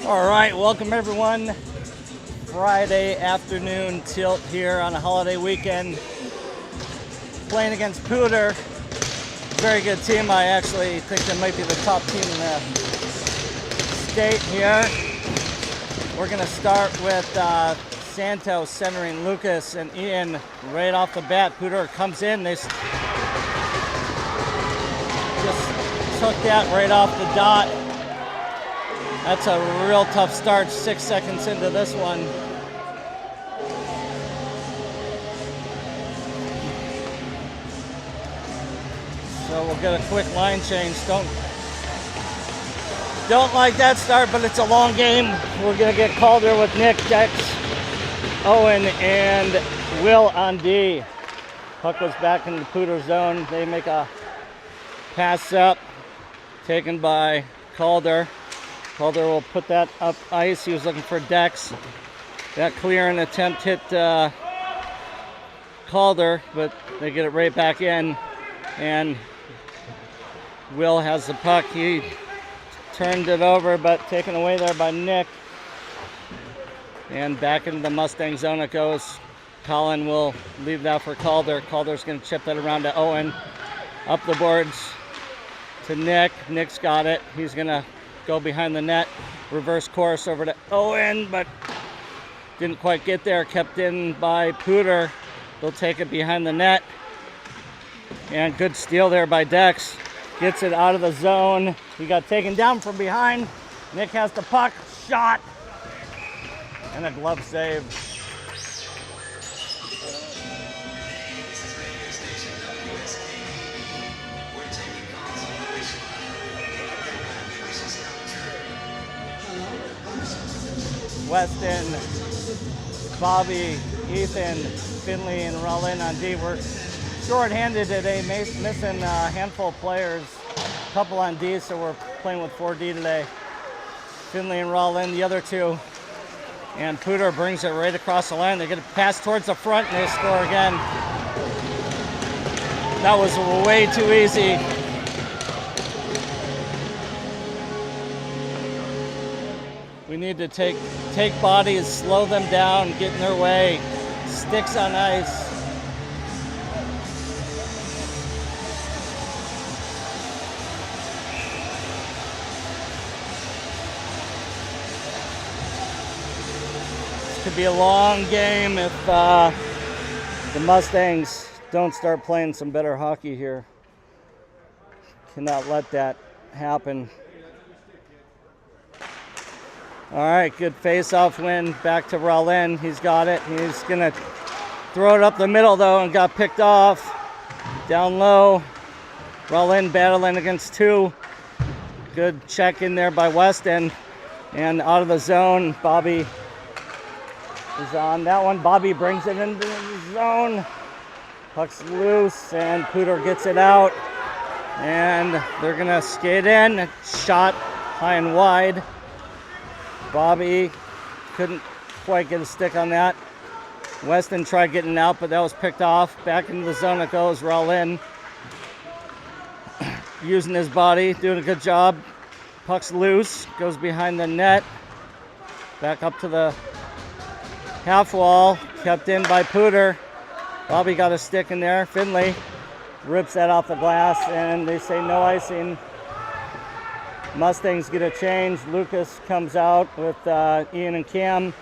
All right, welcome everyone. Friday afternoon tilt here on a holiday weekend. Playing against Poudre. Very good team. I actually think they might be the top team in the state here. We're gonna start with Santos centering Lucas and Ian right off the bat. Poudre comes in. They just took that right off the dot. That's a real tough start, 6 seconds into this one. So we'll get a quick line change. Don't like that start, but it's a long game. We're gonna get Calder with Nick, Dex, Owen, and Will on D. Puck goes back into the Poudre zone. They make a pass up, taken by Calder. Calder will put that up ice. He was looking for Dex. That clearing attempt hit Calder, but they get it right back in. And Will has the puck. He turned it over, but taken away there by Nick. And back into the Mustang zone it goes. Colin will leave that for Calder. Calder's going to chip that around to Owen. Up the boards to Nick. Nick's got it. He's going to go behind the net, reverse course over to Owen, but didn't quite get there. Kept in by Poudre. They'll take it behind the net. And good steal there by Dex. Gets it out of the zone. He got taken down from behind. Nick has the puck. Shot. And a glove save. Weston, Bobby, Ethan, Finley, and Rollin on D. We're short-handed today, missing a handful of players. A couple on D, so we're playing with 4D today. Finley and Rollin, the other two. And Poudre brings it right across the line. They get a pass towards the front, and they score again. That was way too easy. We need to take bodies, slow them down, get in their way. Sticks on ice. This could be a long game if the Mustangs don't start playing some better hockey here. Cannot let that happen. All right, good face-off win. Back to Rollin. He's got it. He's going to throw it up the middle, though, and got picked off. Down low. Rollin battling against two. Good check in there by Weston. And out of the zone, Bobby is on that one. Bobby brings it into the zone. Puck's loose, and Poudre gets it out. And they're going to skate in. Shot high and wide. Bobby couldn't quite get a stick on that. Weston tried getting out, but that was picked off. Back into the zone it goes. Rollin using his body, doing a good job. Puck's loose, goes behind the net. Back up to the half wall, kept in by Poudre. Bobby got a stick in there. Finley rips that off the glass, and they say no icing. Mustangs get a change. Lucas comes out with Ian and Cam.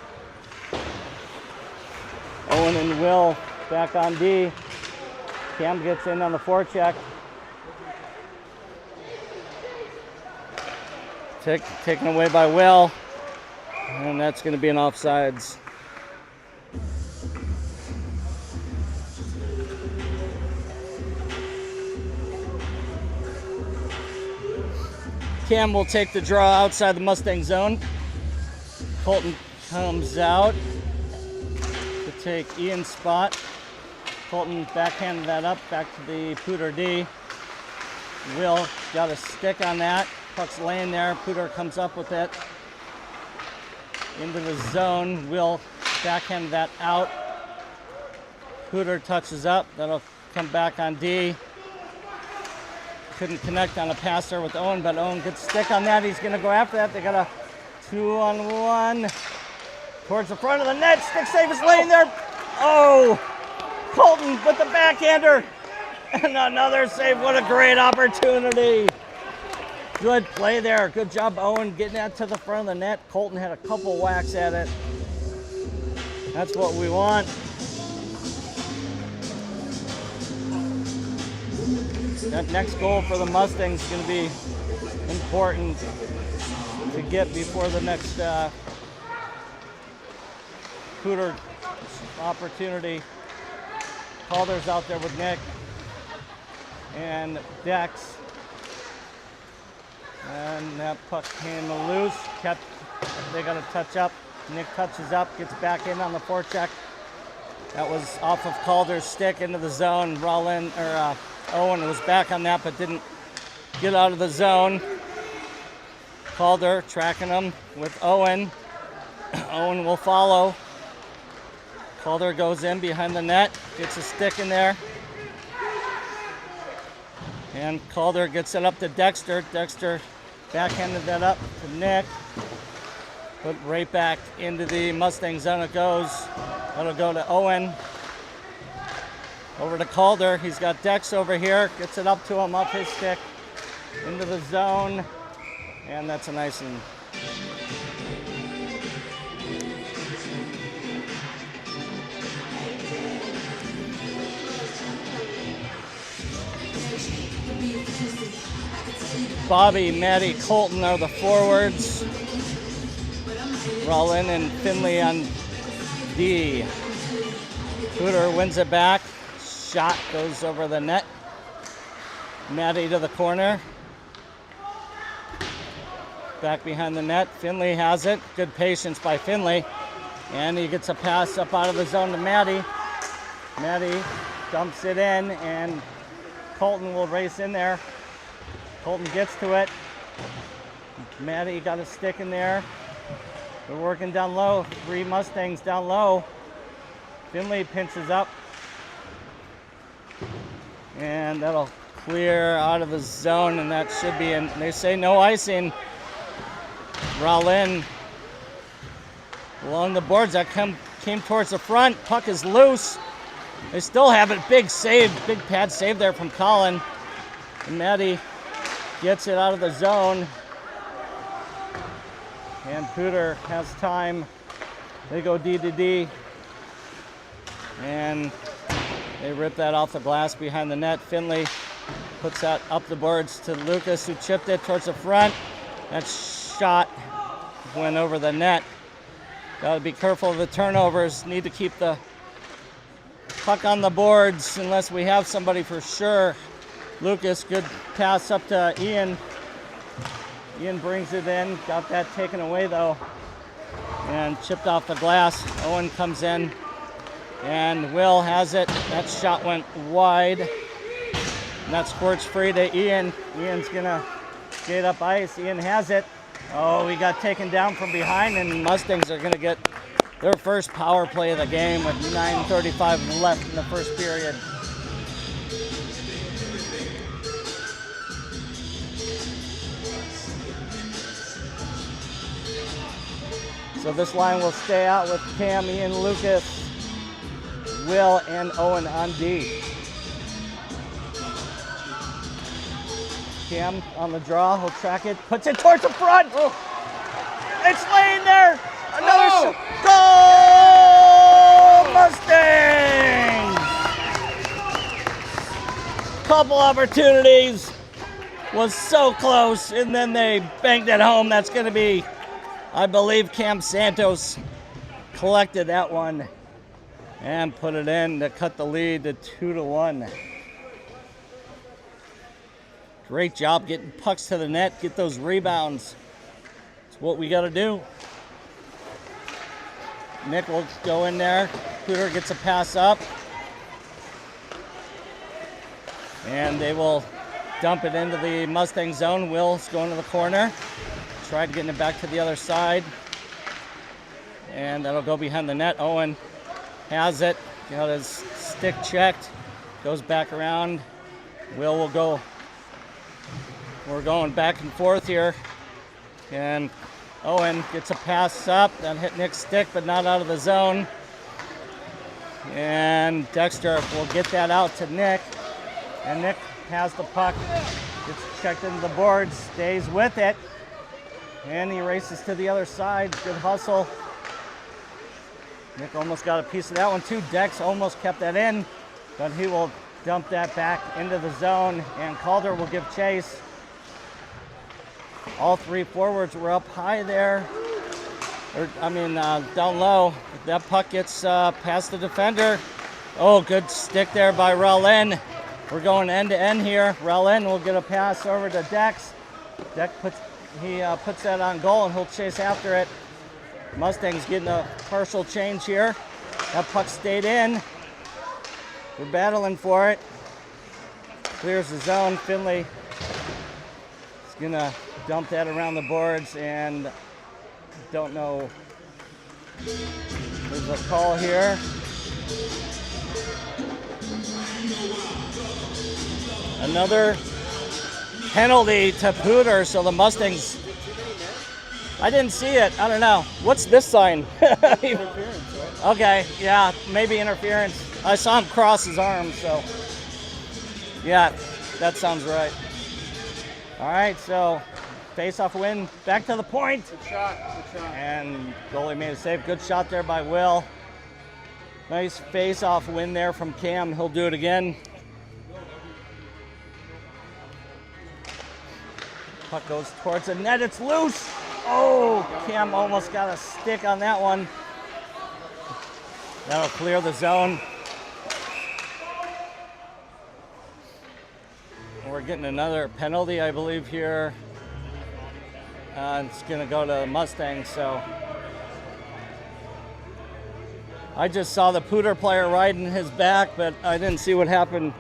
Owen and Will back on D. Cam gets in on the forecheck. Taken away by Will. And that's going to be an offsides. Cam will take the draw outside the Mustang zone. Colton comes out to take Ian's spot. Colton backhanded that up back to the Poudre D. Will got a stick on that. Puck's laying there. Poudre comes up with it into the zone. Will backhand that out. Poudre touches up. That'll come back on D. Couldn't connect on a pass there with Owen, but Owen gets stick on that. He's going to go after that. They got a 2-on-1. Towards the front of the net. Stick save is laying there. Oh! Colton with the backhander. And another save. What a great opportunity. Good play there. Good job, Owen, getting that to the front of the net. Colton had a couple whacks at it. That's what we want. That next goal for the Mustangs is going to be important to get before the next Cooter opportunity. Calder's out there with Nick and Dex. And that puck came loose. They got to touch up. Nick touches up, gets back in on the forecheck. That was off of Calder's stick into the zone. Owen was back on that, but didn't get out of the zone. Calder tracking him with Owen. Owen will follow. Calder goes in behind the net, gets a stick in there. And Calder gets it up to Dexter. Dexter backhanded that up to Nick. Put right back into the Mustang zone it goes. That'll go to Owen. Over to Calder. He's got Dex over here. Gets it up to him off his stick. Into the zone. And that's a nice one. Bobby, Maddie, Colton are the forwards. Rollin and Finley on D. Cooter wins it back. Shot goes over the net. Maddie to the corner. Back behind the net. Finley has it. Good patience by Finley. And he gets a pass up out of the zone to Maddie. Maddie dumps it in, and Colton will race in there. Colton gets to it. Maddie got a stick in there. They're working down low. 3 Mustangs down low. Finley pinches up. And that'll clear out of the zone, and that should be in. They say no icing. Rollin along the boards. That came towards the front. Puck is loose. They still have it. Big save. Big pad save there from Colin. And Maddie gets it out of the zone. And Cooter has time. They go D to D. And they rip that off the glass behind the net. Finley puts that up the boards to Lucas, who chipped it towards the front. That shot went over the net. Got to be careful of the turnovers. Need to keep the puck on the boards unless we have somebody for sure. Lucas, good pass up to Ian. Ian brings it in. Got that taken away though. And chipped off the glass. Owen comes in. And Will has it. That shot went wide. And that squirts free to Ian. Ian's gonna skate up ice. Ian has it. Oh, he got taken down from behind, and Mustangs are gonna get their first power play of the game with 9:35 left in the first period. So this line will stay out with Cam, Ian, Lucas, Will, and Owen on D. Cam on the draw, he'll track it, puts it towards the front. Oh. It's laying there. Another goal, Mustangs! Couple opportunities, was so close, and then they banged it home. That's going to be, I believe, Cam Santos collected that one and put it in to cut the lead to 2-1. Great job getting pucks to the net, get those rebounds. It's what we got to do. Nick will go in there. Cooter gets a pass up. And they will dump it into the Mustang zone. Will's going to the corner. Tried getting it back to the other side. And that'll go behind the net. Owen has it. Got his stick checked. Goes back around. Will go. We're going back and forth here. And Owen gets a pass up. That hit Nick's stick, but not out of the zone. And Dexter will get that out to Nick. And Nick has the puck. Gets checked into the boards. Stays with it. And he races to the other side. Good hustle. Nick almost got a piece of that one too. Dex almost kept that in, but he will dump that back into the zone, and Calder will give chase. All three forwards were up high there, down low. That puck gets past the defender. Oh, good stick there by Rowlin. We're going end to end here. Rowlin will get a pass over to Dex. Dex puts that on goal, and he'll chase after it. Mustangs getting a partial change here. That puck stayed in. We're battling for it. Clears the zone. Finley is gonna dump that around the boards, and don't know. There's a call here. Another penalty to Pooter, so the Mustangs. I didn't see it. I don't know. What's this sign? Interference, right? Okay, yeah, maybe interference. I saw him cross his arms, so yeah, that sounds right. All right, so face-off win. Back to the point. Good shot. Good shot. And goalie made a save. Good shot there by Will. Nice face-off win there from Cam. He'll do it again. Puck goes towards the net. It's loose. Oh, Cam almost got a stick on that one. That'll clear the zone. We're getting another penalty, I believe, here. It's going to go to Mustangs, so. I just saw the Pooter player riding his back, but I didn't see what happened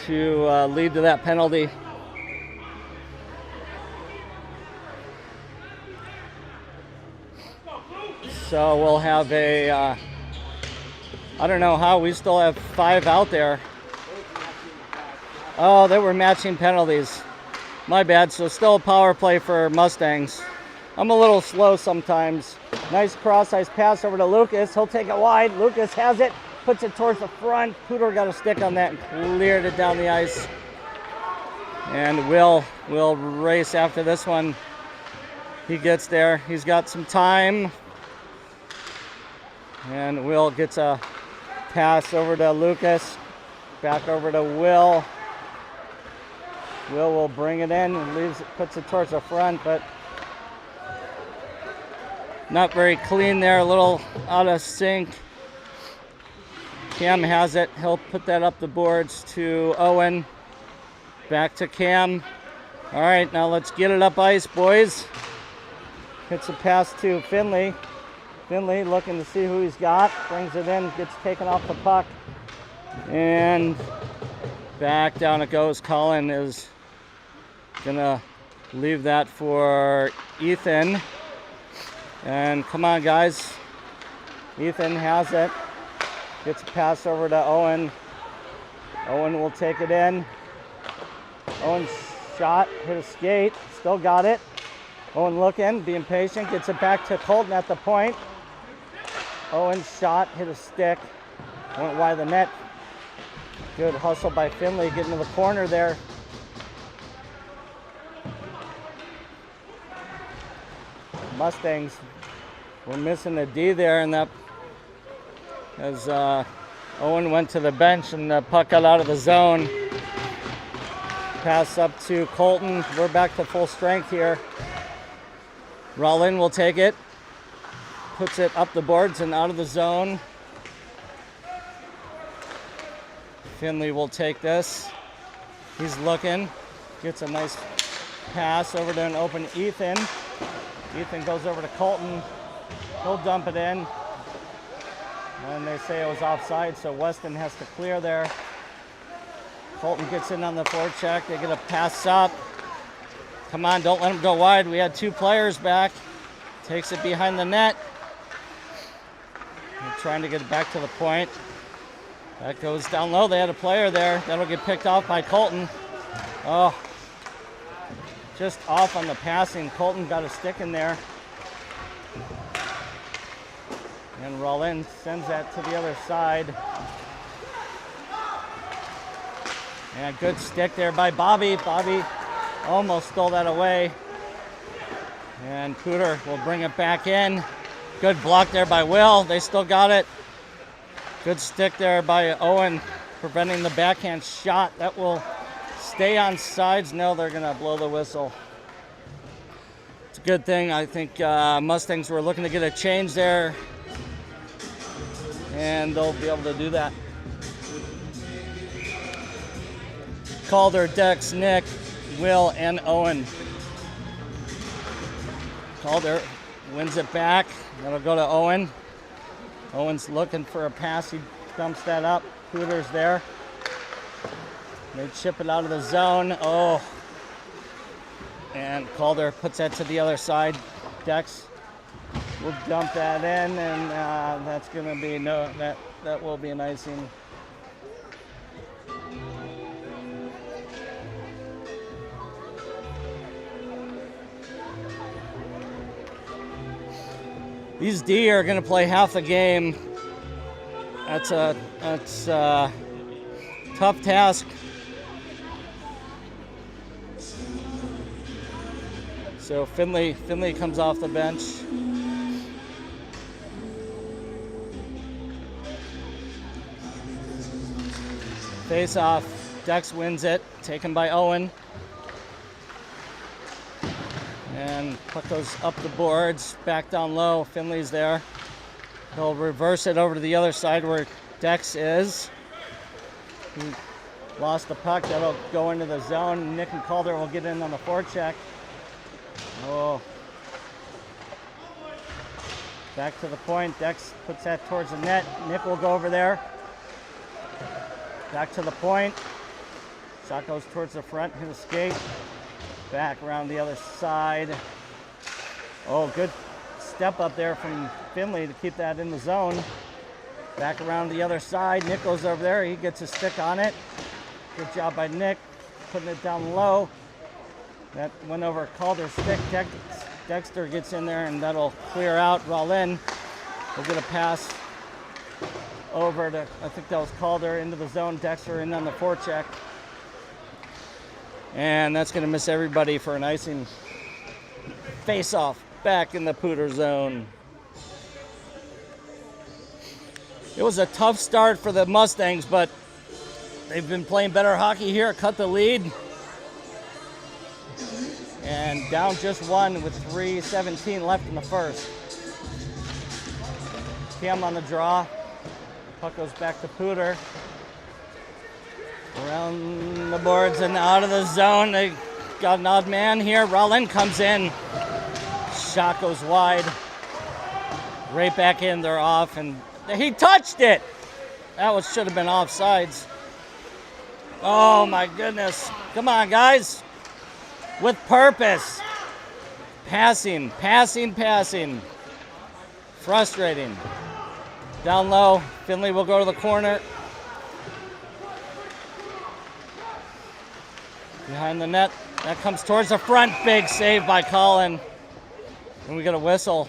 to lead to that penalty. So we'll have a, I don't know how, we still have 5 out there. Oh, they were matching penalties. My bad, so still a power play for Mustangs. I'm a little slow sometimes. Nice cross-ice pass over to Lucas. He'll take it wide. Lucas has it, puts it towards the front. Pooter got a stick on that and cleared it down the ice. And Will race after this one. He gets there. He's got some time. And Will gets a pass over to Lucas. Back over to Will. Will bring it in and puts it towards the front, but not very clean there, a little out of sync. Cam has it. He'll put that up the boards to Owen. Back to Cam. All right, now let's get it up ice, boys. Hits a pass to Finley. Finley looking to see who he's got. Brings it in, gets taken off the puck. And back down it goes. Colin is gonna leave that for Ethan. And come on, guys. Ethan has it. Gets a pass over to Owen. Owen will take it in. Owen's shot, hit a skate, still got it. Owen looking, being patient, gets it back to Colton at the point. Owen's shot, hit a stick, went wide of the net. Good hustle by Finley, getting to the corner there. Mustangs were missing the D there, and that as Owen went to the bench and the puck got out of the zone. Pass up to Colton. We're back to full strength here. Rollin will take it. Puts it up the boards and out of the zone. Finley will take this. He's looking. Gets a nice pass over to an open Ethan. Ethan goes over to Colton. He'll dump it in. And they say it was offside, so Weston has to clear there. Colton gets in on the forecheck. They get a pass up. Come on, don't let him go wide. We had 2 players back. Takes it behind the net. They're trying to get it back to the point. That goes down low. They had a player there. That'll get picked off by Colton. Oh, just off on the passing. Colton got a stick in there. And Rollin sends that to the other side. And a good stick there by Bobby. Bobby almost stole that away. And Pooter will bring it back in. Good block there by Will. They still got it. Good stick there by Owen, preventing the backhand shot. That will stay on sides. No, they're going to blow the whistle. It's a good thing. I think Mustangs were looking to get a change there, and they'll be able to do that. Calder, Dex, Nick, Will, and Owen. Calder wins it back. That'll go to Owen. Owen's looking for a pass. He dumps that up. Pooter's there. They chip it out of the zone. Oh. And Calder puts that to the other side. Dex will dump that in, and that's going to be that will be an icing. These D are going to play half the game. That's a tough task. So Finley comes off the bench. Face off. Dex wins it, taken by Owen. And puck goes up the boards, back down low. Finley's there. He'll reverse it over to the other side where Dex is. He lost the puck. That'll go into the zone. Nick and Calder will get in on the forecheck. Oh. Back to the point. Dex puts that towards the net. Nick will go over there. Back to the point. Shot goes towards the front. Hit a skate. Back around the other side. Oh, good step up there from Finley to keep that in the zone. Back around the other side. Nick goes over there. He gets a stick on it. Good job by Nick putting it down low. That went over Calder's stick. Dexter gets in there, and that'll clear out. Rollin will get a pass over to, I think that was Calder, into the zone. Dexter in on the forecheck. And that's going to miss everybody for an icing. Face off back in the Pooter zone. It was a tough start for the Mustangs, but they've been playing better hockey here. Cut the lead. And down just one with 3:17 left in the first. Cam on the draw. Puck goes back to Pooter. Around the boards and out of the zone. They got an odd man here. Rollin comes in. Shot goes wide. Right back in. They're off, and he touched it. That should have been offsides. Oh my goodness. Come on, guys. With purpose. Passing. Frustrating. Down low. Finley will go to the corner. Behind the net. That comes towards the front. Big save by Colin. And we get a whistle.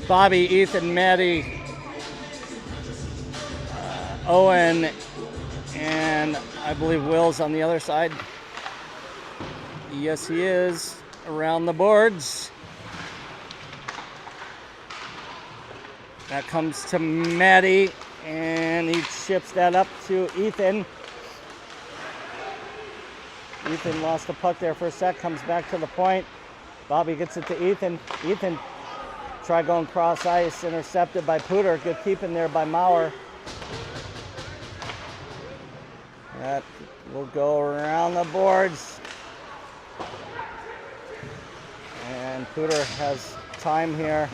Bobby, Ethan, Maddie, Owen, and I believe Will's on the other side. Yes, he is. Around the boards. That comes to Maddie, and he chips that up to Ethan. Ethan lost the puck there for a sec, comes back to the point. Bobby gets it to Ethan. Ethan tried going cross ice, intercepted by Pooter. Good keeping there by Maurer. That will go around the boards. And Pooter has time here.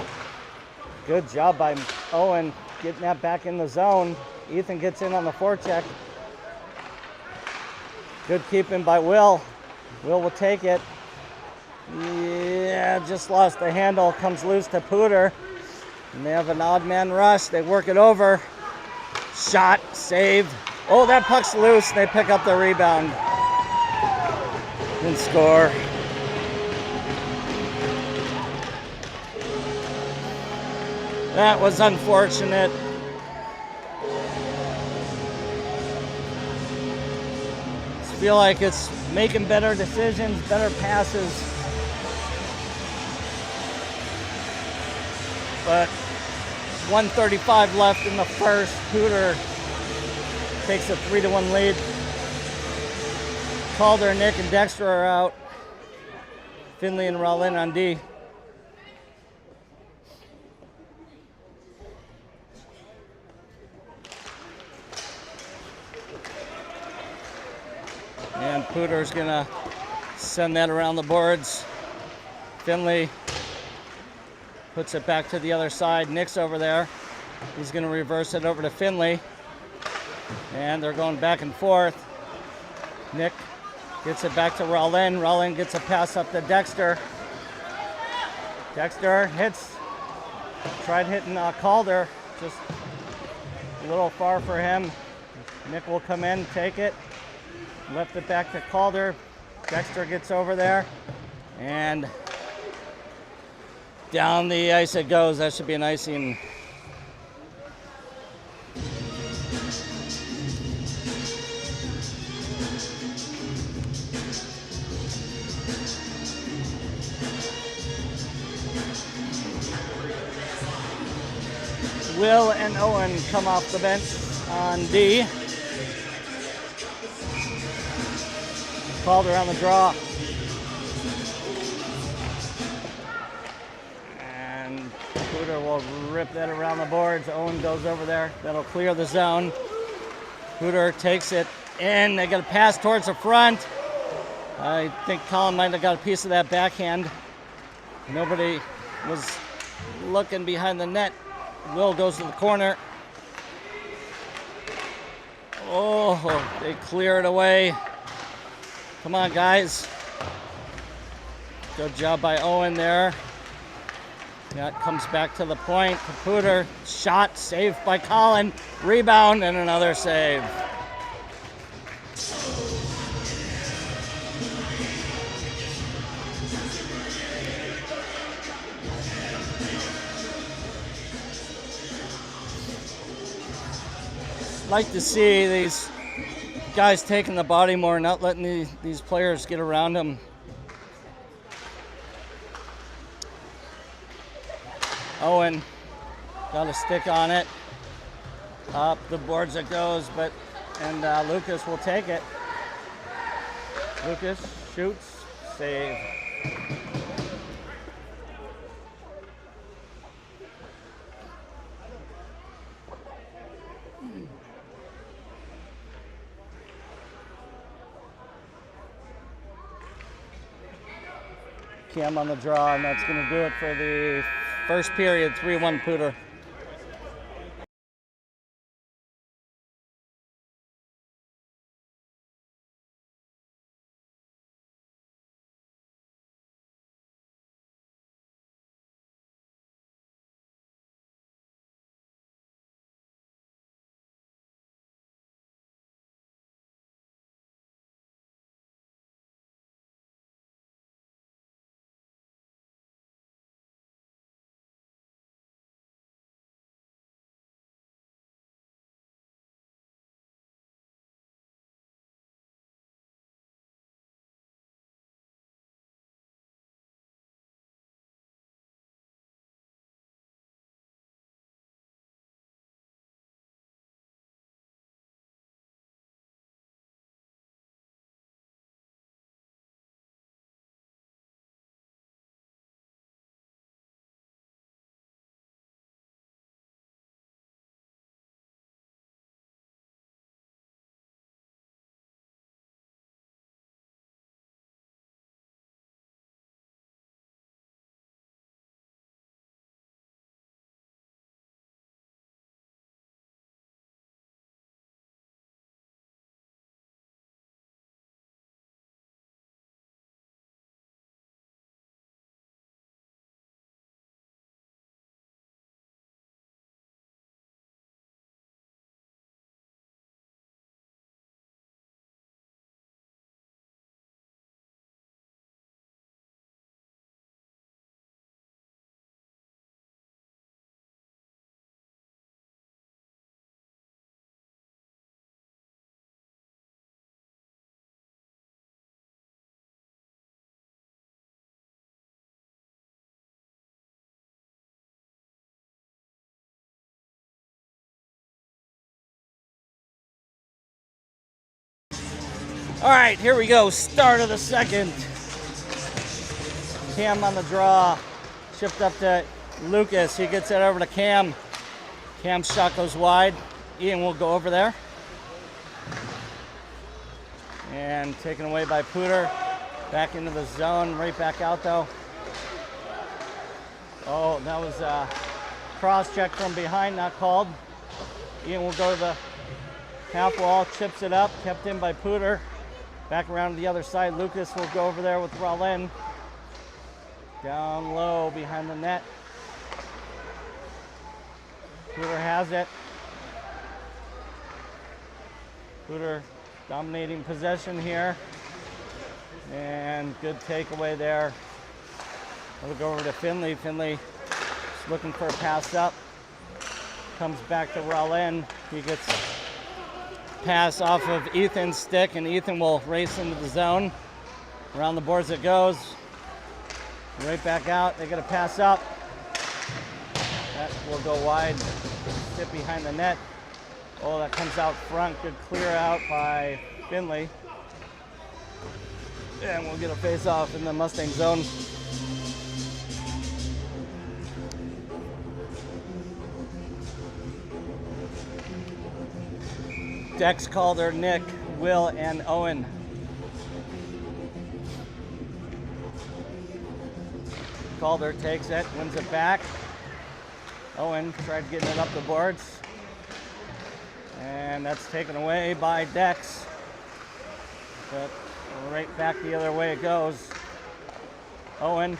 Good job by Owen getting that back in the zone. Ethan gets in on the forecheck. Good keeping by Will. Will take it. Yeah, just lost the handle. Comes loose to Pooter. And they have an odd man rush. They work it over. Shot, save. Oh, that puck's loose. They pick up the rebound and score. That was unfortunate. I feel like it's making better decisions, better passes. But 1:35 left in the first. Pooter takes a 3-1 lead. Calder, Nick, and Dexter are out. Finley and Rollin on D. And Pooter's gonna send that around the boards. Finley puts it back to the other side. Nick's over there. He's gonna reverse it over to Finley. And they're going back and forth. Nick gets it back to Rollin. Rollin gets a pass up to Dexter. Dexter hits, tried hitting Calder, just a little far for him. Nick will come in, take it, left it back to Calder. Dexter gets over there, and down the ice it goes. That should be an icing. Will and Owen come off the bench on D. Calder on the draw. And Pooter will rip that around the boards. Owen goes over there. That'll clear the zone. Pooter takes it in. They got a pass towards the front. I think Colin might have got a piece of that backhand. Nobody was looking behind the net. Will goes to the corner. Oh, they clear it away. Come on, guys. Good job by Owen there. That comes back to the point. Pooter, shot, saved by Colin. Rebound and another save. Like to see these guys taking the body more, not letting these players get around them. Owen got a stick on it. Up the boards it goes, and Lucas will take it. Lucas shoots, save. Cam on the draw, and that's going to do it for the first period. 3-1 Pooter. All right, here we go. Start of the second. Cam on the draw. Shipped up to Lucas. He gets it over to Cam. Cam's shot goes wide. Ian will go over there. And taken away by Pooter. Back into the zone. Right back out though. Oh, that was a cross check from behind, not called. Ian will go to the half wall, chips it up, kept in by Pooter. Back around to the other side. Lucas will go over there with Rollin. Down low behind the net. Pooter has it. Pooter dominating possession here. And good takeaway there. We'll go over to Finley. Finley is looking for a pass up. Comes back to Rollin. He gets pass off of Ethan's stick, and Ethan will race into the zone. Around the boards it goes. Right back out. They get a pass up. That will go wide. Sit behind the net. Oh, that comes out front. Good clear out by Finley. And we'll get a face off in the Mustang zone. Dex, Calder, Nick, Will, and Owen. Calder takes it, wins it back. Owen tried getting it up the boards. And that's taken away by Dex. But right back the other way it goes. Owen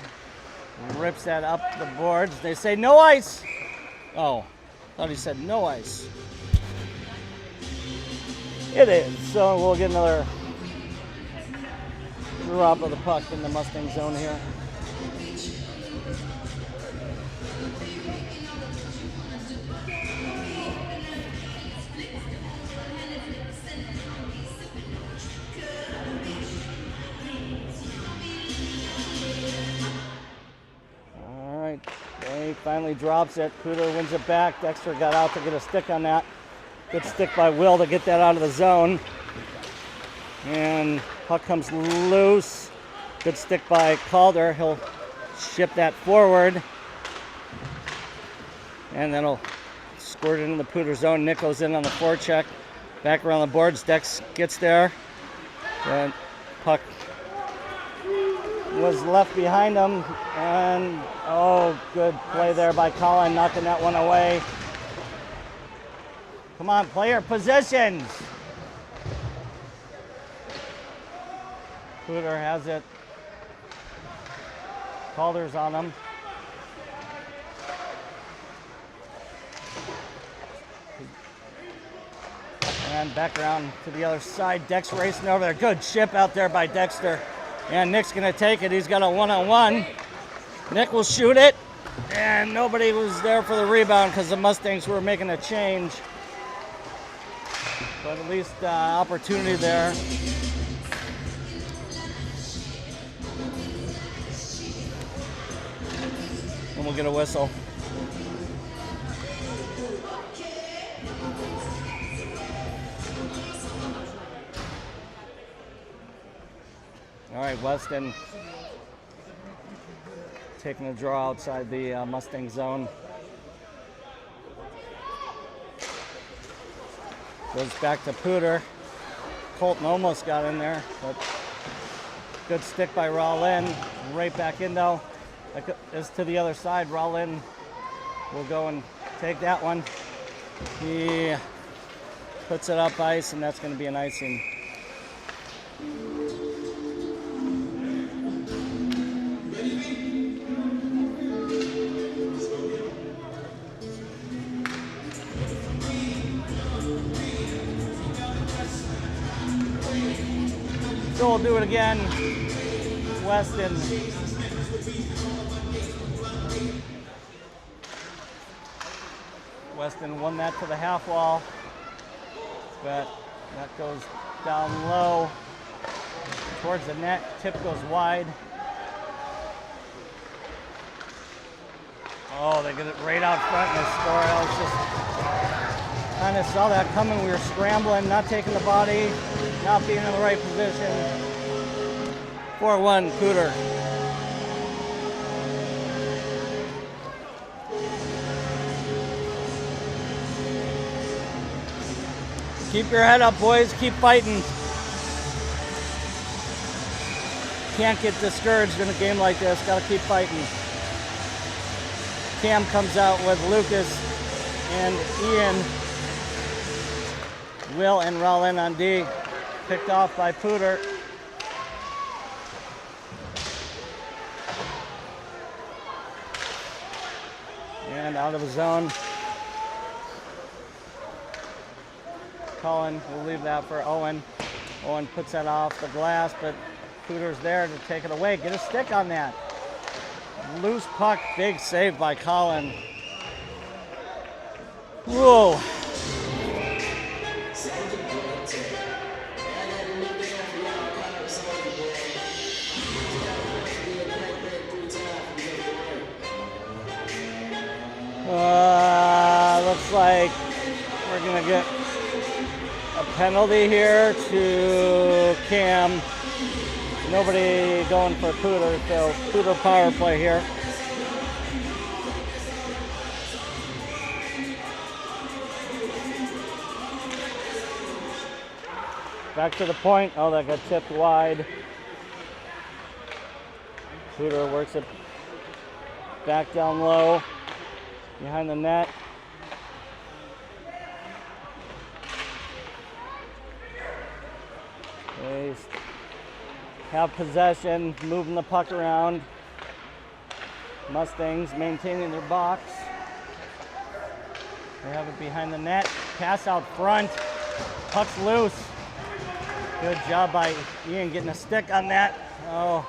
rips that up the boards. They say no ice. Oh, thought he said no ice. It is, so we'll get another drop of the puck in the Mustang zone here. All right, he finally drops it. Pooter wins it back. Dexter got out to get a stick on that. Good stick by Will to get that out of the zone. And puck comes loose. Good stick by Calder. He'll ship that forward. And then he'll squirt it into the Pooter zone. Nick goes in on the forecheck. Back around the boards. Dex gets there. And puck was left behind him. And oh, good play there by Colin, knocking that one away. Come on, player positions. Pooter has it. Calder's on him. And back around to the other side. Dex racing over there. Good chip out there by Dexter. And Nick's gonna take it. He's got a one-on-one. Nick will shoot it. And nobody was there for the rebound because the Mustangs were making a change. But at least opportunity there. And we'll get a whistle. All right, Weston taking a draw outside the Mustang zone. Goes back to Pooter. Colton almost got in there, but good stick by Rollin. Right back in though. Is to the other side. Rollin will go and take that one. He puts it up ice, and that's going to be an icing. So we'll do it again. Weston. Weston won that to the half wall, but that goes down low towards the net. Tip goes wide. Oh, they get it right out front and they score. It was just Kind of saw that coming. We were scrambling, not taking the body, not being in the right position. 4-1 Cooter. Keep your head up, boys. Keep fighting. Can't get discouraged in a game like this. Got to keep fighting. Cam comes out with Lucas and Ian. Will and Rollin on D. Picked off by Pooter. And out of the zone. Colin will leave that for Owen. Owen puts that off the glass, but Pooter's there to take it away. Get a stick on that. Loose puck, big save by Colin. Whoa. Looks like we're gonna get a penalty here to Cam. Nobody going for Pooter, so Pooter power play here. Back to the point. Oh, that got tipped wide. Pooter works it back down low behind the net. They have possession, moving the puck around. Mustangs maintaining their box. They have it behind the net. Pass out front. Puck's loose. Good job by Ian getting a stick on that. Oh,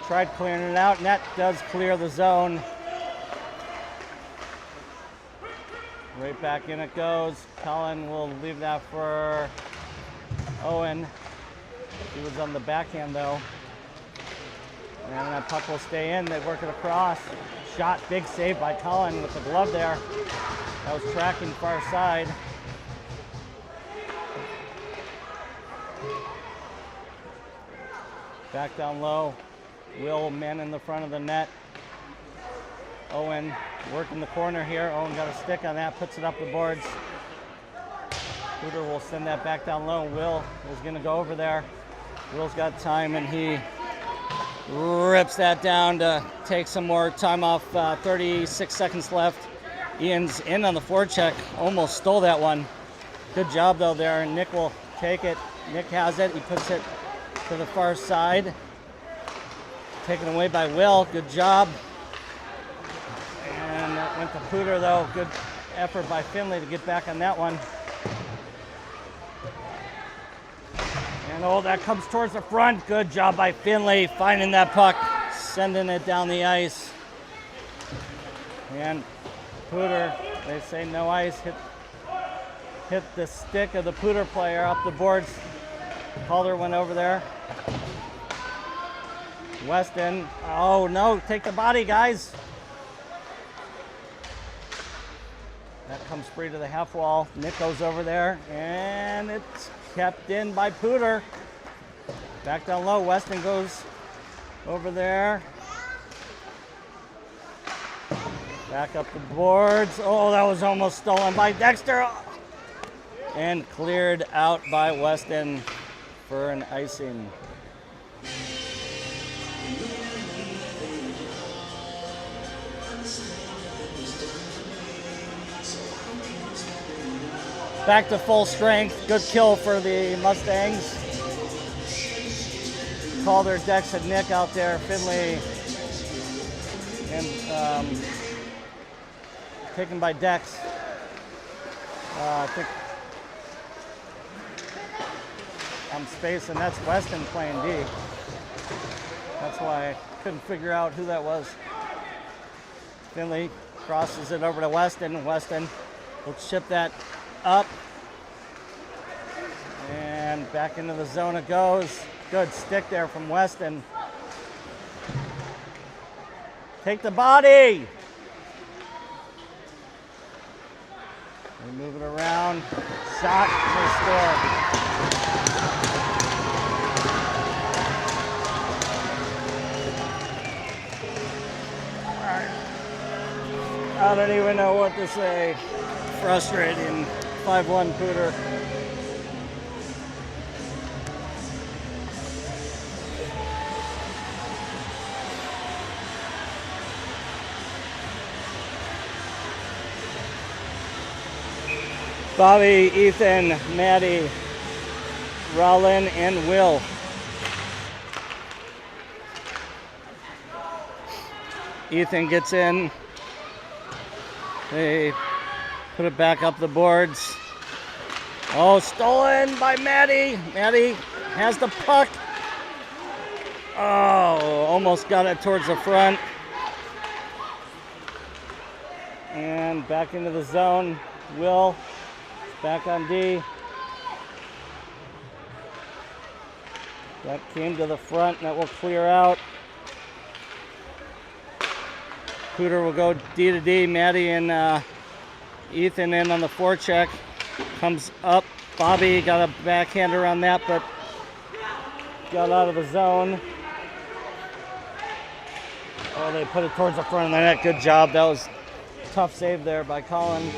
tried clearing it out. Net does clear the zone. Right back in it goes. Colin will leave that for Owen. He was on the backhand though. And that puck will stay in. They work it across. Shot, big save by Colin with the glove there. That was tracking far side. Back down low. Will man in the front of the net. Owen working the corner here. Owen got a stick on that, puts it up the boards. Pooter will send that back down low. Will is going to go over there. Will's got time and he rips that down to take some more time off. 36 seconds left. Ian's in on the forecheck. Almost stole that one. Good job though there. Nick will take it. Nick has it. He puts it to the far side. Taken away by Will. Good job. And that went to Pooter though. Good effort by Finley to get back on that one. And oh, that comes towards the front. Good job by Finley finding that puck, sending it down the ice. And Pooter, they say no ice, hit the stick of the Pooter player up the boards. Calder went over there. Weston, oh no, take the body, guys. That comes free to the half wall. Nick goes over there, and it's kept in by Pooter. Back down low, Weston goes over there. Back up the boards. Oh, that was almost stolen by Dexter. And cleared out by Weston for an icing. Back to full strength. Good kill for the Mustangs. Calder, Dex, and Nick out there. Finley and taken by Dex. I think I'm spacing. That's Weston playing D. That's why I couldn't figure out who that was. Finley crosses it over to Weston. Weston will chip that up. And back into the zone it goes. Good stick there from Weston. Take the body. They move it around. Shot. They score. I don't even know what to say. Frustrating. 5-1 Pooter. Bobby, Ethan, Maddie, Rollin, and Will. Ethan gets in. They put it back up the boards. Oh, stolen by Maddie. Maddie has the puck. Oh, almost got it towards the front. And back into the zone. Will back on D. That came to the front. That will clear out. Pooter will go D to D. Maddie and Ethan in on the forecheck. Comes up. Bobby got a backhander on that, but got out of the zone. Oh, they put it towards the front of the net. Good job. That was a tough save there by Colin.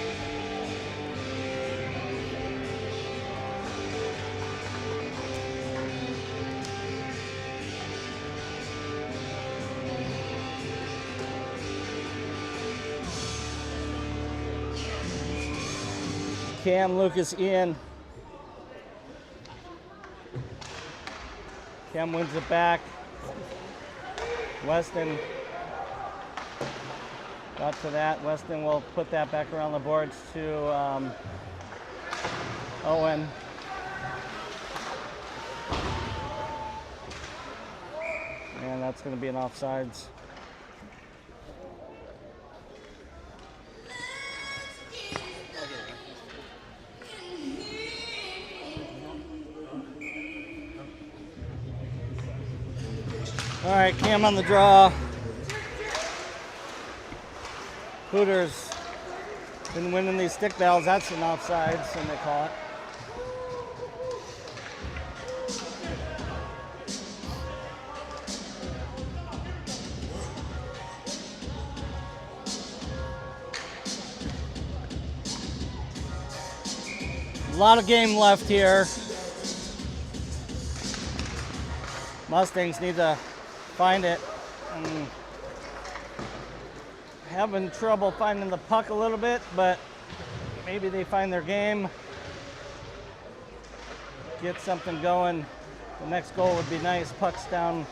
Cam, Lucas, Ian. Cam wins it back. Weston got to that. Weston will put that back around the boards to Owen. And that's going to be an offsides. All right, Cam on the draw. Hooters been winning these stick battles. That's an offsides, and they call it. A lot of game left here. Mustangs need to find it. And having trouble finding the puck a little bit, but maybe they find their game. Get something going. The next goal would be nice. Puck's down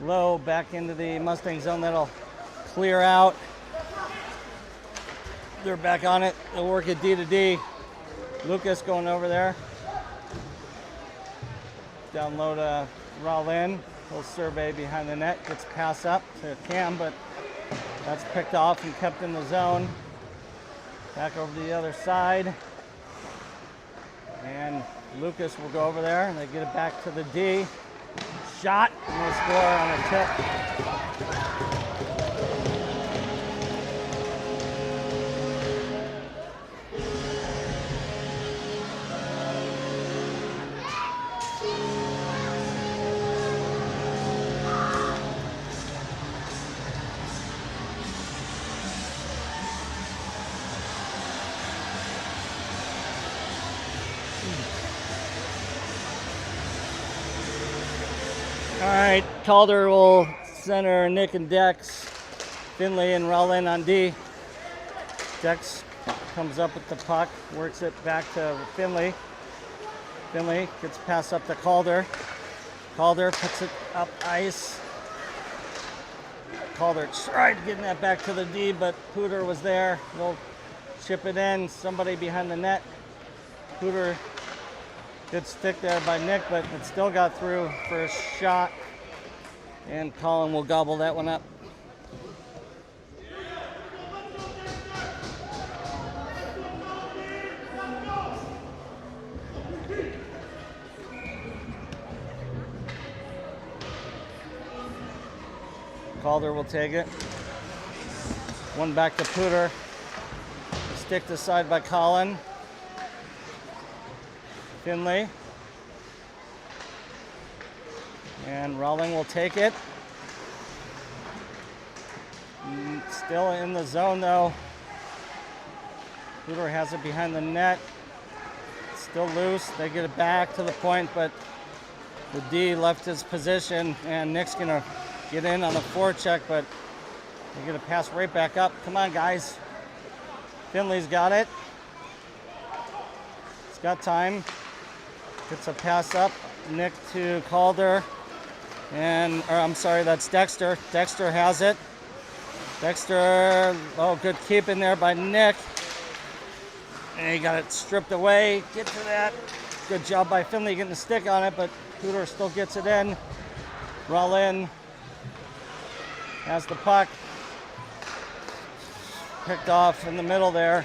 low, back into the Mustang zone. That'll clear out. They're back on it. They'll work it D to D. Lucas going over there. Down low to Rollin. He'll survey behind the net. Gets pass up to Cam, but that's picked off and kept in the zone. Back over to the other side. And Lucas will go over there, and they get it back to the D. Shot, and they score on a tip. All right, Calder will center Nick and Dex. Finley and Rollin on D. Dex comes up with the puck, works it back to Finley. Finley gets passed up to Calder. Calder puts it up ice. Calder tried getting that back to the D, but Pooter was there. We'll chip it in. Somebody behind the net. Pooter. Good stick there by Nick, but it still got through for a shot. And Colin will gobble that one up. Calder will take it. One back to Pooter. sticked aside by Colin. Finley. And Rowling will take it. Still in the zone though. Hooter has it behind the net. Still loose. They get it back to the point, but the D left his position, and Nick's gonna get in on the forecheck, but they're gonna pass right back up. Come on, guys. Finley's got it. He's got time. Gets a pass up. Nick to Calder. I'm sorry, that's Dexter. Dexter has it. Dexter, oh, good keep in there by Nick. And he got it stripped away. Get to that. Good job by Finley getting the stick on it, but Hooter still gets it in. Rollin has the puck. Picked off in the middle there.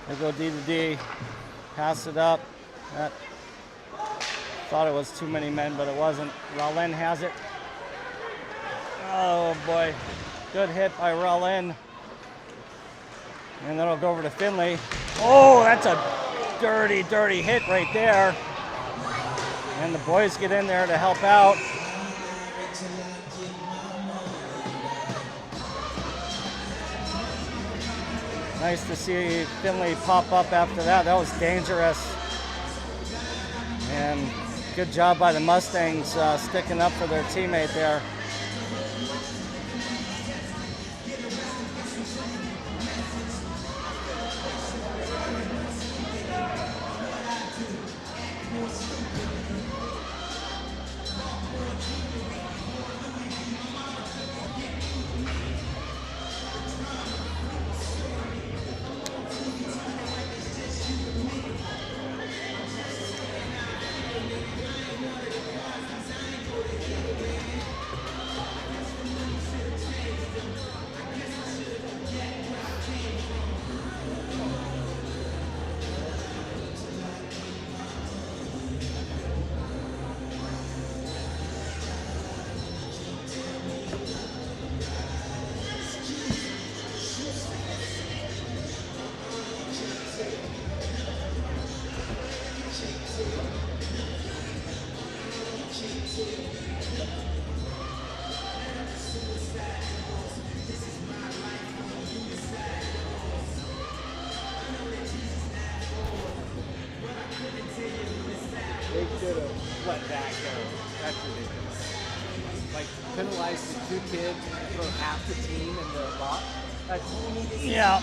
They go D to D. Pass it up. Thought it was too many men, but it wasn't. Rollin has it. Oh boy. Good hit by Rollin. And then it'll go over to Finley. Oh, that's a dirty, dirty hit right there. And the boys get in there to help out. Nice to see Finley pop up after that. That was dangerous. And good job by the Mustangs sticking up for their teammate there. They should have let that go. That's ridiculous. Like, penalize the two kids for half the team in the box. That's Yeah.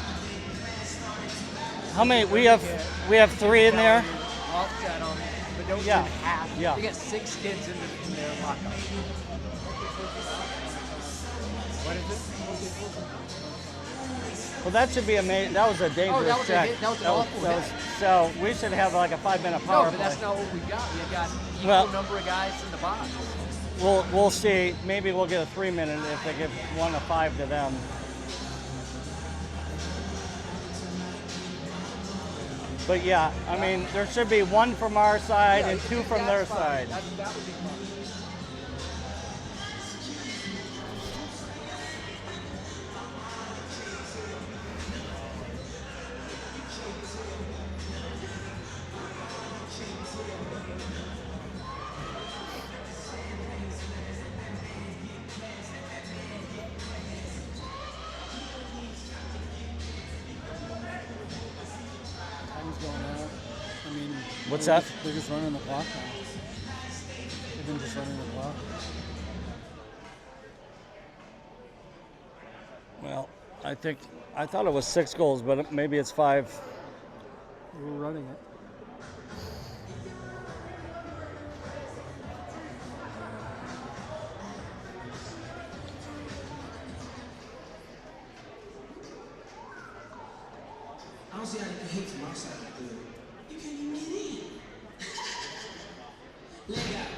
How many? We have 3 in there. offset on it, but don't Yeah. do half. Yeah. They got 6 kids in their lockup. What is it? Well, that should be amazing. That was a dangerous that was a check. hit. That was an awful hit. So we should have like a 5-minute power No, but play. that's not what we got. We got equal Well- number of guys in the box. We'll see. Maybe we'll get a 3-minute if they give 1 to 5 to them. But yeah, I mean, there should be 1 from our side and 2 from their That's fine. side. That would be fine. Time's going out. I mean, What's they're that? They're just running the clock now. They've been just running the clock. Well, I thought it was 6 goals, but maybe it's 5. We're running it. I don't see how you can hate from outside like that. You can't even get in. Leg out.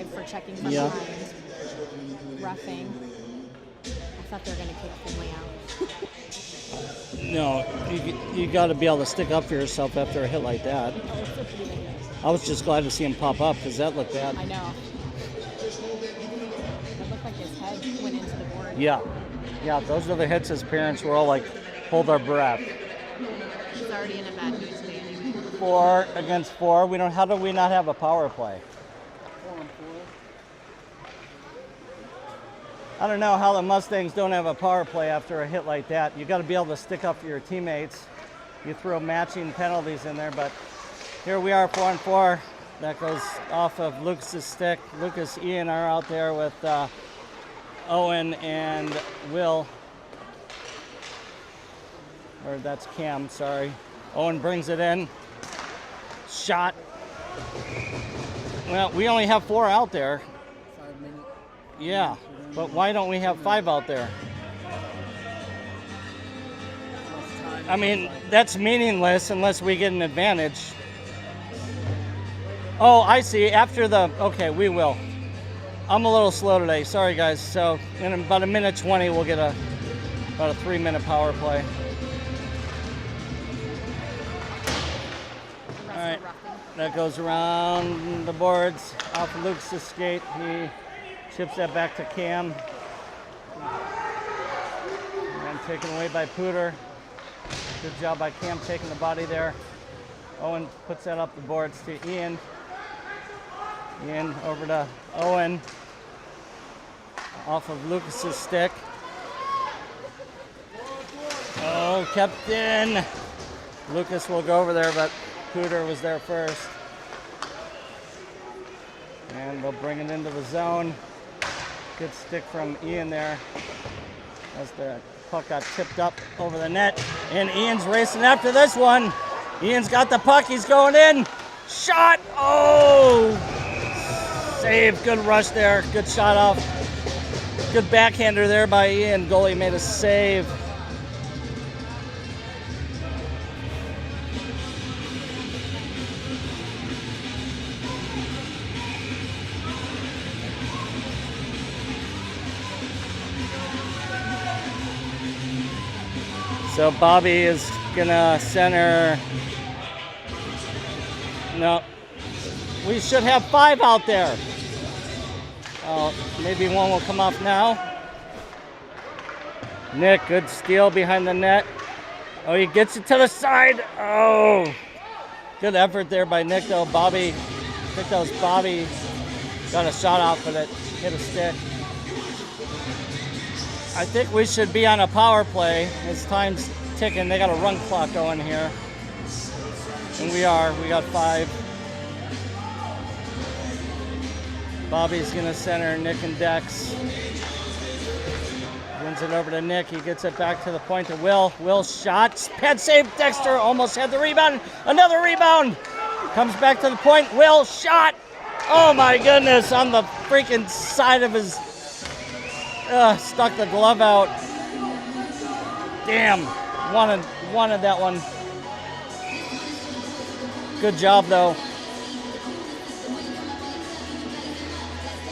5 for checking from Yeah. behind. Roughing. I thought they were going to kick Finley out. No, you got to be able to stick up for yourself after a hit like that. Oh, it's still pretty big. I was just glad to see him pop up because that looked bad. I know. It looked like his head went into the board. Yeah, those are the hits his parents were all like, hold our breath. He's already in a bad mood today anyway. 4 against 4. How do we not have a power play? 4-on-4. I don't know how the Mustangs don't have a power play after a hit like that. You got to be able to stick up for your teammates. You throw matching penalties in there, but here we are, 4-on-4. That goes off of Lucas's stick. Lucas, Ian are out there with Owen and Will. Or that's Cam, sorry. Owen brings it in. Shot. Well, we only have 4 out there. 5 minutes. Yeah, but why don't we have 5 out there? I mean, that's meaningless unless we get an advantage. Oh, I see. Okay, we will. I'm a little slow today. Sorry, guys. So in about a minute 20, we'll get about a 3-minute power play. All right, that goes around the boards off of Lucas' skate. He chips that back to Cam. And taken away by Pooter. Good job by Cam taking the body there. Owen puts that up the boards to Ian. Ian over to Owen. Off of Lucas's stick. Oh, kept in. Lucas will go over there, but Pooter was there first. And they'll bring it into the zone. Good stick from Ian there. As the puck got tipped up over the net. And Ian's racing after this one. Ian's got the puck. He's going in. Shot. Oh! Save. Good rush there. Good shot off. Good backhander there by Ian. Goalie made a save. So Bobby is gonna center. No, we should have 5 out there. Oh, maybe one will come off now. Nick, good steal behind the net. Oh, he gets it to the side. Oh, good effort there by Nick though. Bobby, I think that was Bobby, got a shot off, but it hit a stick. I think we should be on a power play. As time's ticking, they got a run clock going here. And we got 5. Bobby's gonna center Nick and Dex. Runs it over to Nick, he gets it back to the point to Will. Will shot, pad save, Dexter almost had the rebound. Another rebound, comes back to the point, Will shot. Oh my goodness, on the freaking side of his, stuck the glove out. Damn, wanted that one. Good job though.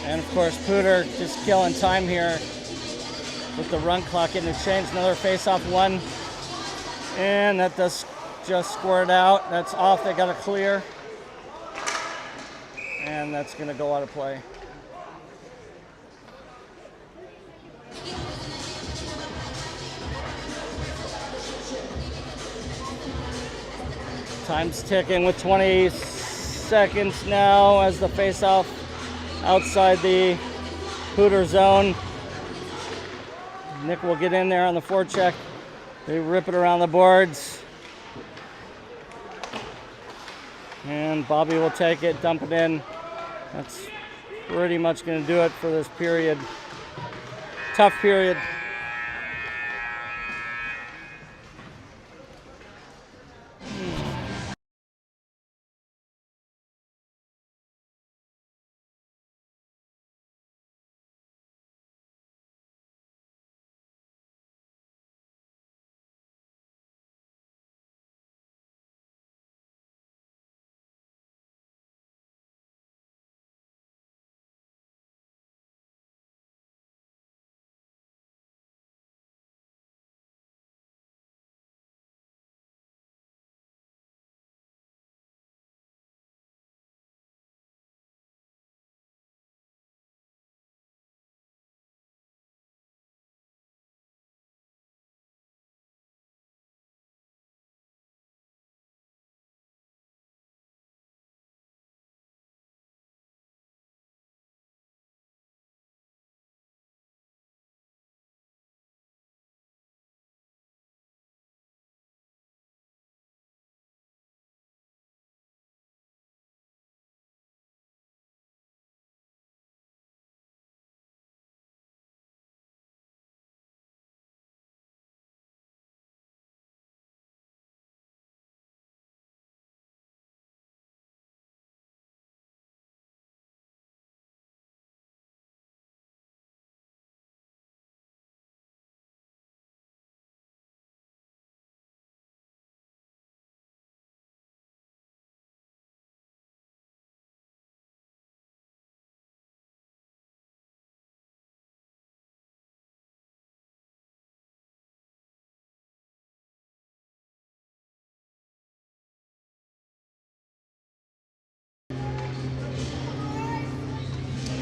And of course Pooter just killing time here with the run clock in exchange. Another face-off one. And that does just squirt out. That's off, they got a clear. And that's gonna go out of play. Time's ticking with 20 seconds now as the face-off outside the Pooter zone. Nick will get in there on the forecheck. They rip it around the boards. And Bobby will take it, dump it in. That's pretty much going to do it for this period. Tough period.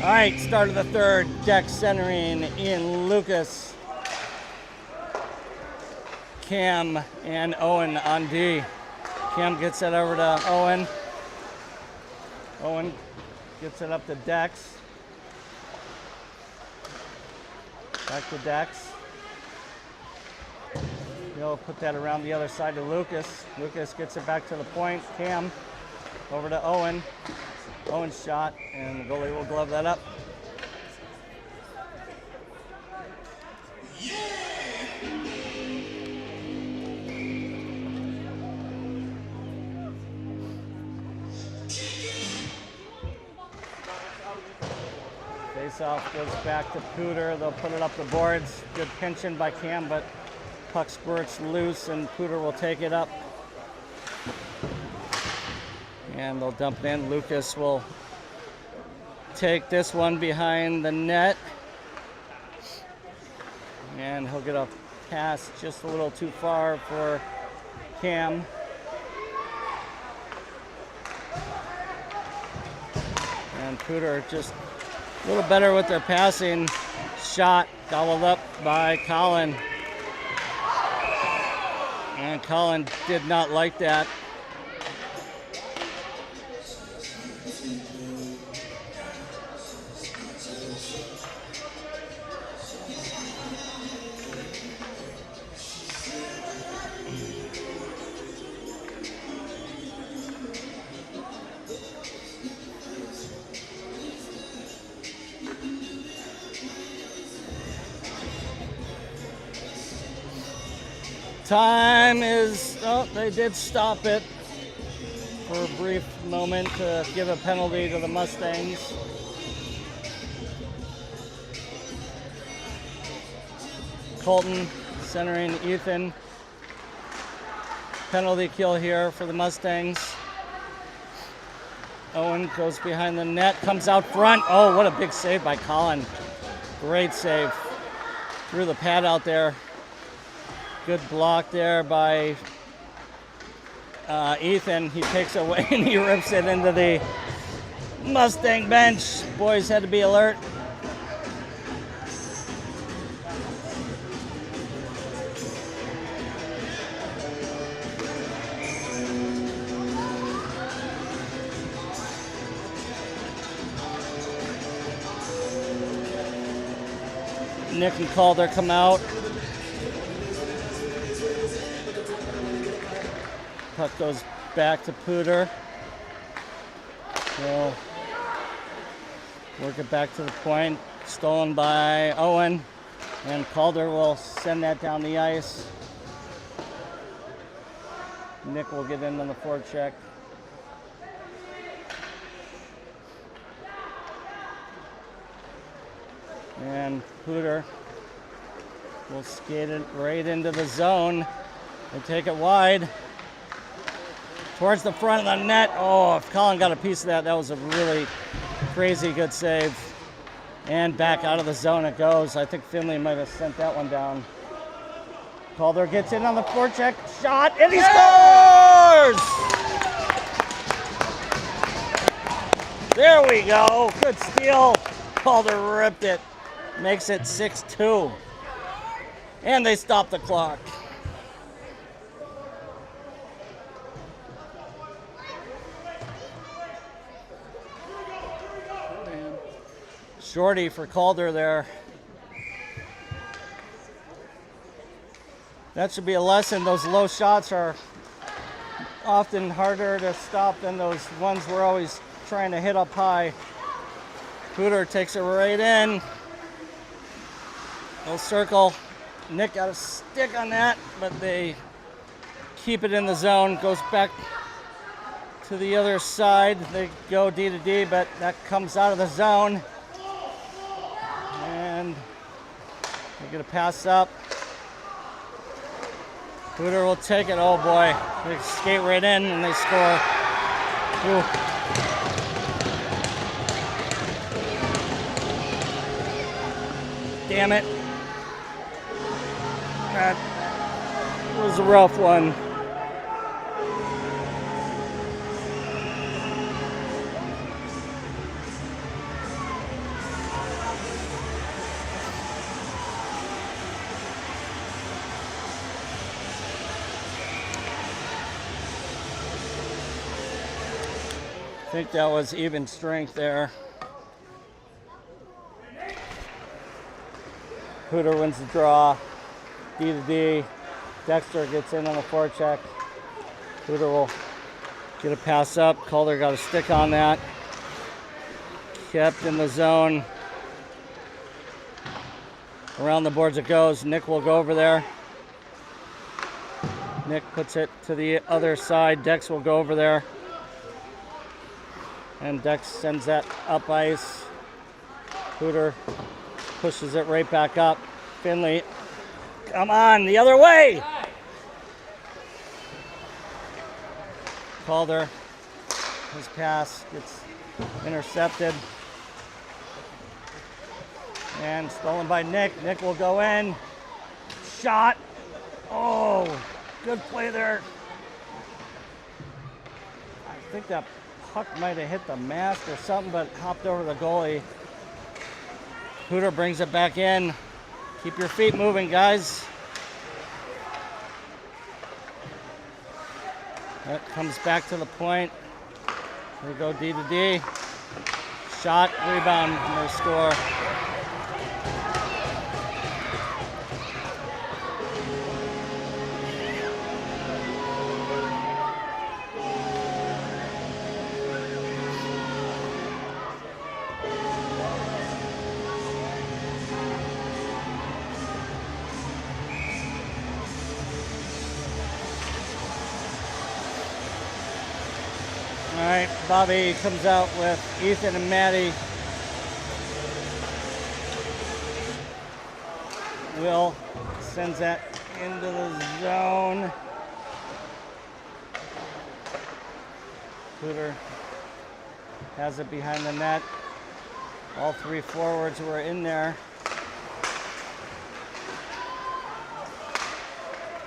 All right, start of the third. Deck centering in Lucas. Cam and Owen on D. Cam gets it over to Owen. Owen gets it up to Dex. Back to Dex. He'll put that around the other side to Lucas. Lucas gets it back to the point. Cam over to Owen. Owen's shot, and the goalie will glove that up. Face-off goes back to Pooter. They'll put it up the boards. Good pinching by Cam, but puck squirts loose, and Pooter will take it up. And they'll dump it in. Lucas will take this one behind the net. And he'll get a pass just a little too far for Cam. And Pooter just a little better with their passing. Shot gobbled up by Colin. And Colin did not like that. Time is, oh, they did stop it for a brief moment to give a penalty to the Mustangs. Colton centering Ethan. Penalty kill here for the Mustangs. Owen goes behind the net, comes out front. Oh, what a big save by Colin. Great save. Threw the pad out there. Good block there by Ethan. He takes it away and he rips it into the Mustang bench. Boys had to be alert. Nick and Calder come out. Puck goes back to Pooter. He'll work it back to the point. Stolen by Owen. And Calder will send that down the ice. Nick will get in on the forecheck. And Pooter will skate it right into the zone and take it wide. Towards the front of the net. Oh, if Colin got a piece of that, that was a really crazy good save. And back out of the zone it goes. I think Finley might have sent that one down. Calder gets in on the forecheck. Shot, and he scores! There we go. Good steal. Calder ripped it. Makes it 6-2. And they stop the clock. Shorty for Calder there. That should be a lesson. Those low shots are often harder to stop than those ones we're always trying to hit up high. Pooter takes it right in. Little circle. Nick got a stick on that, but they keep it in the zone. Goes back to the other side. They go D to D, but that comes out of the zone. And they get a pass up. Pooter will take it. Oh boy. They skate right in and they score. Ooh. Damn it. That was a rough one. I think that was even strength there. Pooter wins the draw. D to D. Dexter gets in on the forecheck. Pooter will get a pass up. Calder got a stick on that. Kept in the zone. Around the boards it goes. Nick will go over there. Nick puts it to the other side. Dex will go over there. And Dex sends that up ice. Pooter pushes it right back up. Finley, come on, the other way! Calder, his pass gets intercepted. And stolen by Nick. Nick will go in. Shot. Oh, good play there. I think that puck might have hit the mask or something, but hopped over the goalie. Pooter brings it back in. Keep your feet moving, guys. That comes back to the point. Here we go, D to D. Shot, rebound, and they score. All right, Bobby comes out with Ethan and Maddie. Will sends that into the zone. Pooter has it behind the net. All three forwards were in there.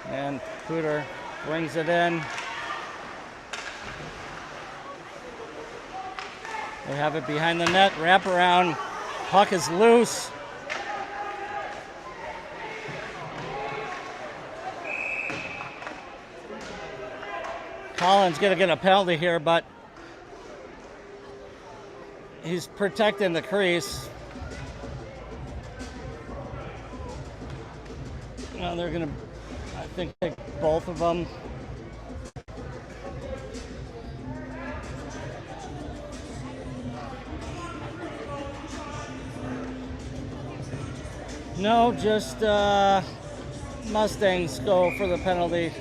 And Pooter brings it in. They have it behind the net, wrap around, puck is loose. Collins gonna get a penalty here, but he's protecting the crease. Well, they're gonna, I think, take both of them. No, just Mustangs go for the penalty.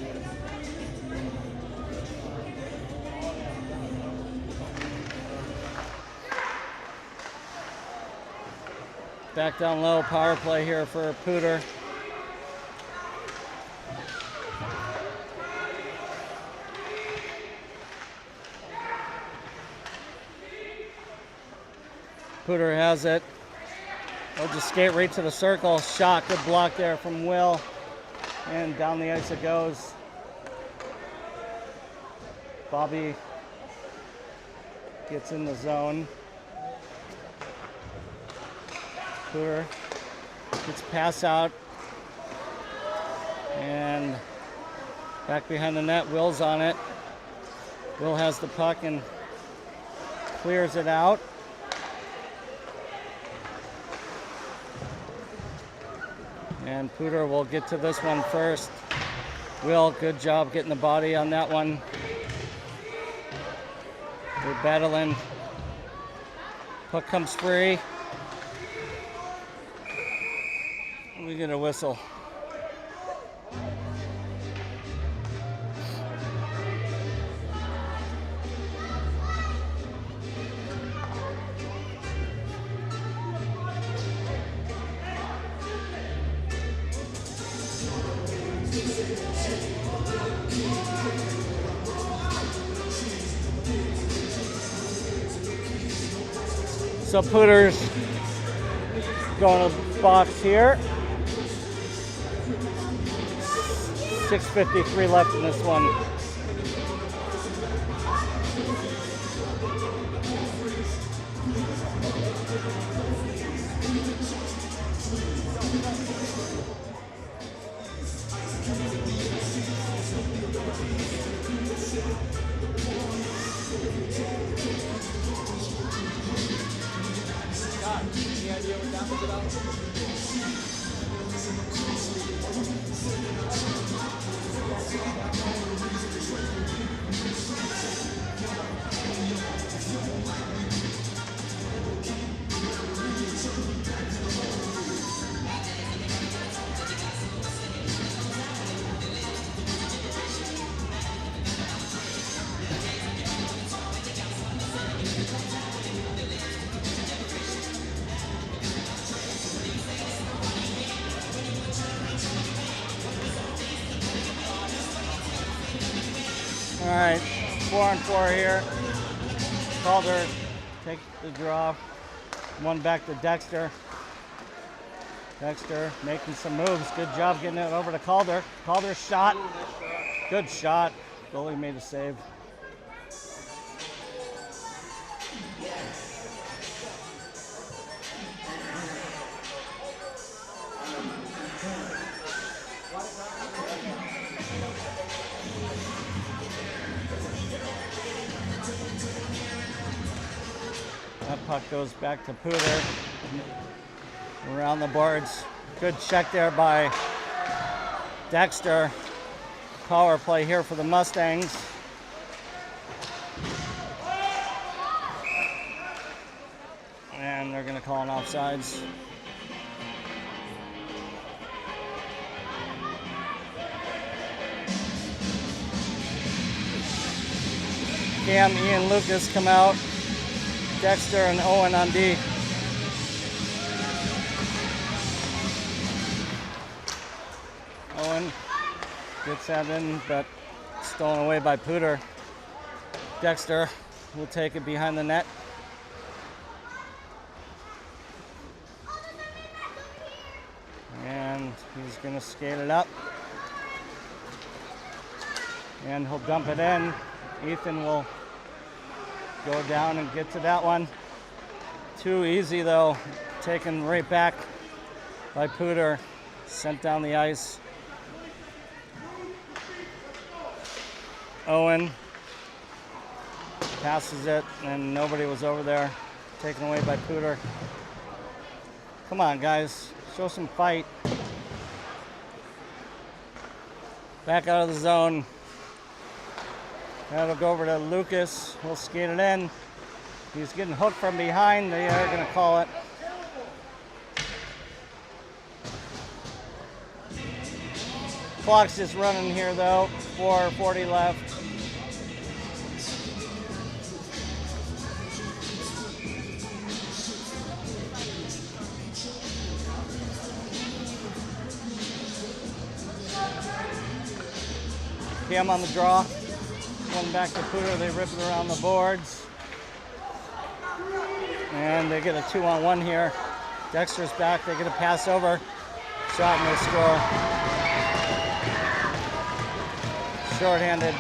Back down low, power play here for Pooter. Pooter has it. They'll just skate right to the circle. Shot, good block there from Will. And down the ice it goes. Bobby gets in the zone. Pooter gets pass out. And back behind the net, Will's on it. Will has the puck and clears it out. And Pooter will get to this one first. Will, good job getting the body on that one. They're battling. Puck comes free. We get a whistle. So Pooter's going to box here. 6:53 left in this one. All right, 4-on-4 here. Calder take the draw. One back to Dexter. Dexter making some moves. Good job getting it over to Calder. Calder's shot. Good shot. Goalie made a save. That puck goes back to Pooter. Around the boards. Good check there by Dexter. Power play here for the Mustangs. And they're going to call an offsides. Cam, Ian, Lucas come out. Dexter and Owen on D. Owen gets that in, but stolen away by Pooter. Dexter will take it behind the net. And he's going to skate it up. And he'll dump it in. Ethan will go down and get to that one. Too easy though. Taken right back by Pooter. Sent down the ice. Owen passes it and nobody was over there. Taken away by Pooter. Come on guys, show some fight. Back out of the zone. That'll go over to Lucas. He'll skate it in. He's getting hooked from behind. They are going to call it. Clock's just running here though. 4:40 left. Cam on the draw. One back to Pooter, they rip it around the boards. And they get a 2-on-1 here. Dexter's back, they get a pass over. Shot and they score. Short-handed.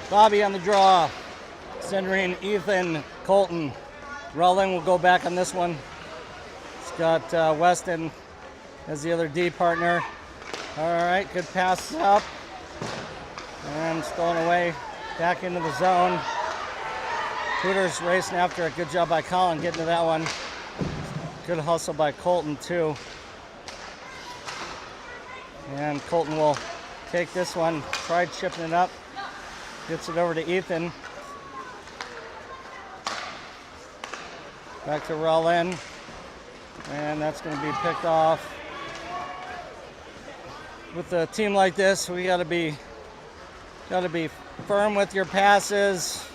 Bobby on the draw. Centering Ethan, Colton. Rowling will go back on this one. It's got Weston as the other D partner. All right, good pass up. And stolen away back into the zone. Pooter's racing after it. Good job by Colin getting to that one. Good hustle by Colton too. And Colton will take this one. Tried chipping it up. Gets it over to Ethan. Back to Rollin. And that's going to be picked off. With a team like this, we got to be firm with your passes.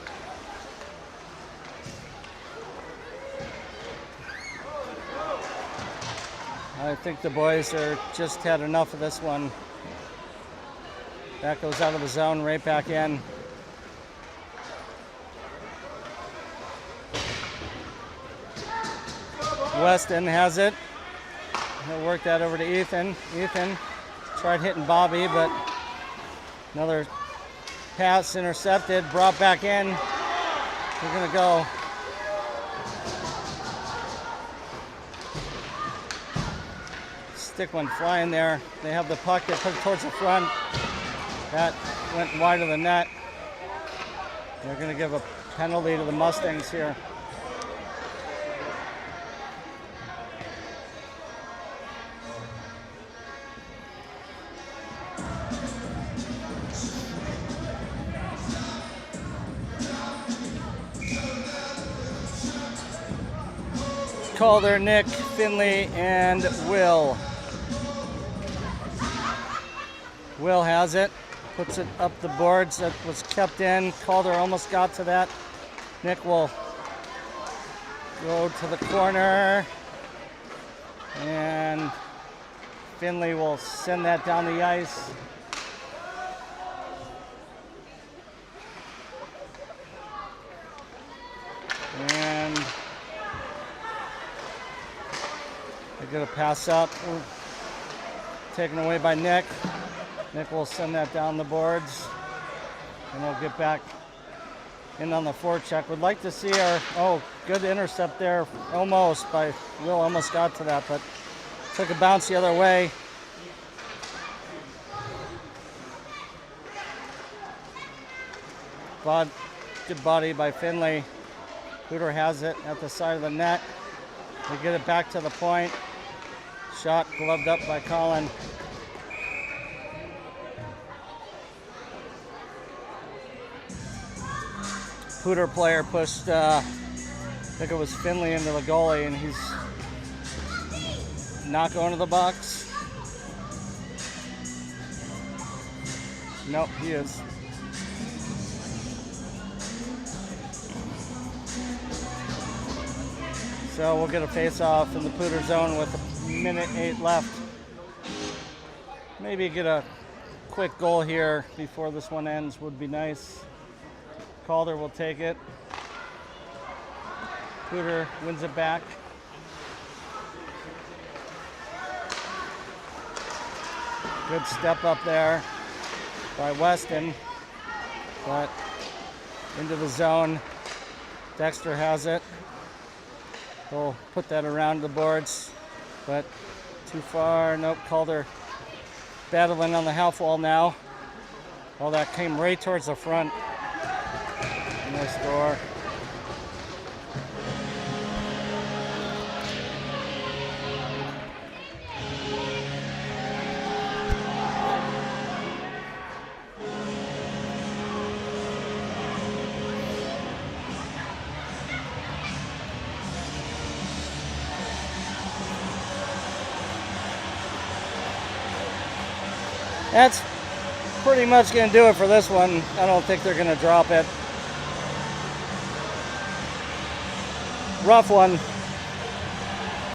I think the boys are just had enough of this one. That goes out of the zone, right back in. Weston has it. He'll work that over to Ethan. Ethan Tried hitting Bobby, but another pass intercepted, brought back in. We're gonna go. Stick one flying there. They have the puck, they put it towards the front. That went wide of the net. They're gonna give a penalty to the Mustangs here. Calder, Nick, Finley, and Will. Will has it, puts it up the boards. That was kept in. Calder almost got to that. Nick will go to the corner, and Finley will send that down the ice. And they get a pass up, taken away by Nick. Nick will send that down the boards, and we'll get back in on the forecheck. Would like to see our, good intercept there, almost by Will, almost got to that, but took a bounce the other way. Good body by Finley. Hooter has it at the side of the net. They get it back to the point. Shot gloved up by Colin. Hooter player pushed, I think it was Finley into the goalie, and he's not going to the box. Nope, he is. So we'll get a face-off in the Pooter zone with 1:08 left. Maybe get a quick goal here before this one ends would be nice. Calder will take it. Pooter wins it back. Good step up there by Weston, but into the zone. Dexter has it. He'll put that around the boards, but too far. Nope, Calder battling on the half wall now. All that came right towards the front. And they score. That's pretty much going to do it for this one. I don't think they're going to drop it. Rough one.